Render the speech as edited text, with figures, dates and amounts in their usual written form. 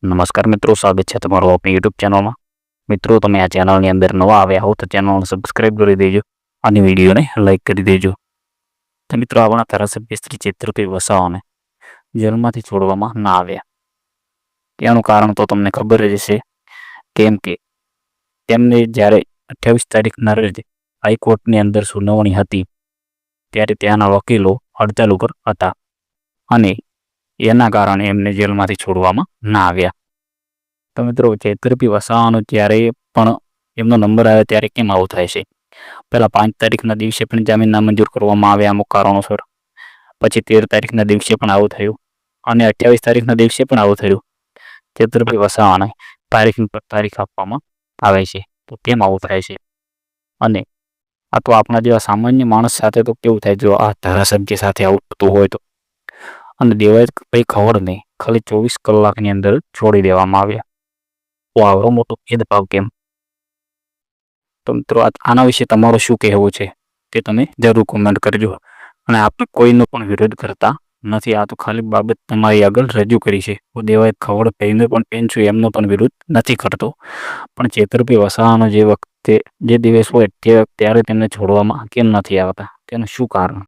નમસ્કાર મિત્રો, સ્વાગત છે તમારું આપણી યુટ્યુબ ચેનલમાં. મિત્રો, તમે આ ચેનલની અંદર નવા આવ્યા હો તો ચેનલને સબસ્ક્રાઈબ કરી દેજો અને વિડીયોને લાઇક કરી દેજો. તો મિત્રો, આપણા ધારાસભ્ય શ્રી ચૈતરભાઈ વસાવાને જેલમાંથી છોડવામાં ના આવ્યા. તેનું કારણ તો તમને ખબર જ હશે. કેમ કે તેમને જ્યારે 28 તારીખના રોજ હાઈકોર્ટની અંદર સુનાવણી હતી ત્યારે ત્યાંના વકીલો હડતાલ ઉપર હતા અને એના કારણે એમને જેલમાંથી છોડવામાં ના આવ્યા. તો મિત્રો, ચૈતરભાઈ વસાવાનો જ્યારે પણ એમનો નંબર આવ્યો ત્યારે કેમ આવું થાય છે? પહેલાં 5 તારીખના દિવસે પણ જામીન નામંજૂર કરવામાં આવ્યા અમુક કારણોસર. પછી 13 તારીખના દિવસે પણ આવું થયું અને 28 તારીખના દિવસે પણ આવું થયું. ચૈતરભાઈ વસાવાને તારીખની પર તારીખ આપવામાં આવે છે. તો કેમ આવું થાય છે? અને આ તો આપણા જેવા સામાન્ય માણસ સાથે તો કેવું થાય જો આ ધારાસભ્ય સાથે આવું થતું હોય તો? અને દેવાયતભાઈ ખવડને ખાલી 24 કલાકની અંદર છોડી દેવામાં આવ્યા. તો આવડો મોટો ભેદભાવ કેમ? તો મિત્રો, આના વિશે તમારું શું કહેવું છે તે તમે જરૂર કોમેન્ટ કરજો. અને આપણે કોઈનો પણ વિરોધ કરતા નથી. આ તો ખાલી બાબત તમારી આગળ રજૂ કરી છે. હું દેવાયત ખવડભાઈનો પણ પેન છું, એમનો પણ વિરોધ નથી કરતો. પણ ચૈતરભાઈ વસાવાનો જે દિવસ હોય ત્યારે તેમને છોડવામાં કેમ નથી આવતા? તેનું શું કારણ?